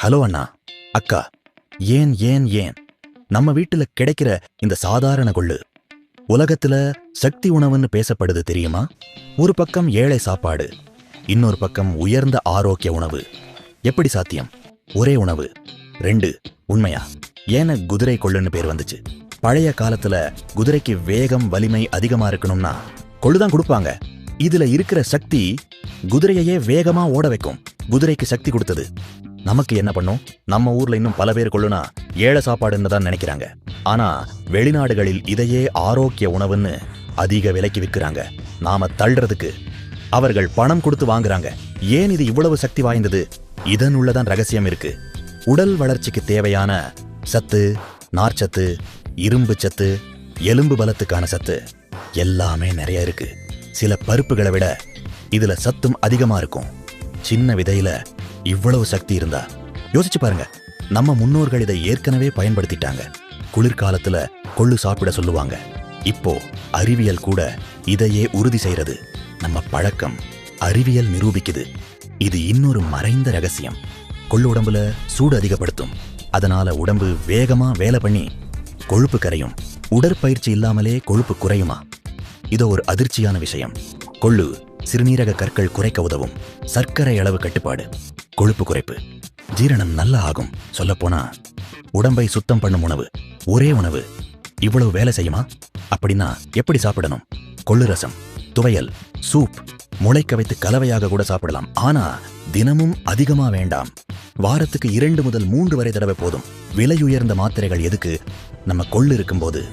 Hello அண்ணா, அக்கா, ஏன் ஏன் ஏன் நம்ம வீட்டுல கிடைக்கிற இந்த சாதாரண கொள்ளு உலகத்துல சக்தி உணவுன்னு பேசப்படுது தெரியுமா? ஒரு பக்கம் ஏழை சாப்பாடு, இன்னொரு பக்கம் உயர்ந்த ஆரோக்கிய உணவு. எப்படி சாத்தியம்? ஒரே உணவு, ரெண்டு உண்மையா? ஏன குதிரை கொள்ளுன்னு பேர் வந்துச்சு? பழைய காலத்துல குதிரைக்கு வேகம் வலிமை அதிகமா இருக்கணும்னா கொள்ளுதான் கொடுப்பாங்க. இதுல இருக்கிற சக்தி குதிரையையே வேகமா ஓட வைக்கும். குதிரைக்கு சக்தி கொடுத்தது. நமக்கு என்ன பண்ணும்? நம்ம ஊர்ல இன்னும் பல பேர் கொள்ளுனா ஏழை சாப்பாடுன்னு தான் நினைக்கிறாங்க. ஆனா வெளிநாடுகளில் இதையே ஆரோக்கிய உணவுன்னு அதிக விலைக்கு விற்கிறாங்க. நாம தள்ளுறதுக்கு அவர்கள் பணம் கொடுத்து வாங்குறாங்க. ஏன் இது இவ்வளவு சக்தி வாய்ந்தது? இதன் உள்ளதான் ரகசியம் இருக்கு. உடல் வளர்ச்சிக்கு தேவையான சத்து, நார்ச்சத்து, இரும்பு சத்து, எலும்பு பலத்துக்கான சத்து எல்லாமே நிறைய இருக்கு. சில பருப்புகளை விட இதுல சத்தும் அதிகமா இருக்கும். சின்ன விதையில இவ்வளவு சக்தி இருந்தா யோசிச்சு பாருங்க. நம்ம முன்னோர்கள் இதை ஏற்கனவே பயன்படுத்திட்டாங்க. குளிர்காலத்துல கொள்ளு சாப்பிட சொல்லுவாங்க. இப்போ அறிவியல் கூட இதையே உறுதி செய்யறது. நம்ம பழக்கம் அறிவியல் நிரூபிக்குது. இது இன்னொரு மறைந்த ரகசியம். கொள்ளு உடம்புல சூடு அதிகப்படுத்தும். அதனால உடம்பு வேகமா வேலை பண்ணி கொழுப்பு கரையும். உடற்பயிற்சி இல்லாமலே கொழுப்பு குறையுமா? இதோ ஒரு அதிர்ச்சியான விஷயம். கொள்ளு சிறுநீரக கற்கள் குறைக்க உதவும். சர்க்கரை அளவு கட்டுப்பாடு, கொழுப்பு குறைப்பு, ஜீரணம் நல்லா ஆகும். சொல்லப்போனா உடம்பை சுத்தம் பண்ணும் உணவு. ஒரே உணவு இவ்வளவு வேலை செய்யுமா? அப்படின்னா எப்படி சாப்பிடணும்? கொள்ளு ரசம், துவையல், சூப், முளைக்க வைத்து கலவையாக கூட சாப்பிடலாம். ஆனா தினமும் அதிகமா வேண்டாம். வாரத்துக்கு 2 முதல் 3 வரை தடவை போதும். விலையுயர்ந்த மாத்திரைகள் எதுக்கு? நம்ம கொள்ளு இருக்கும்போது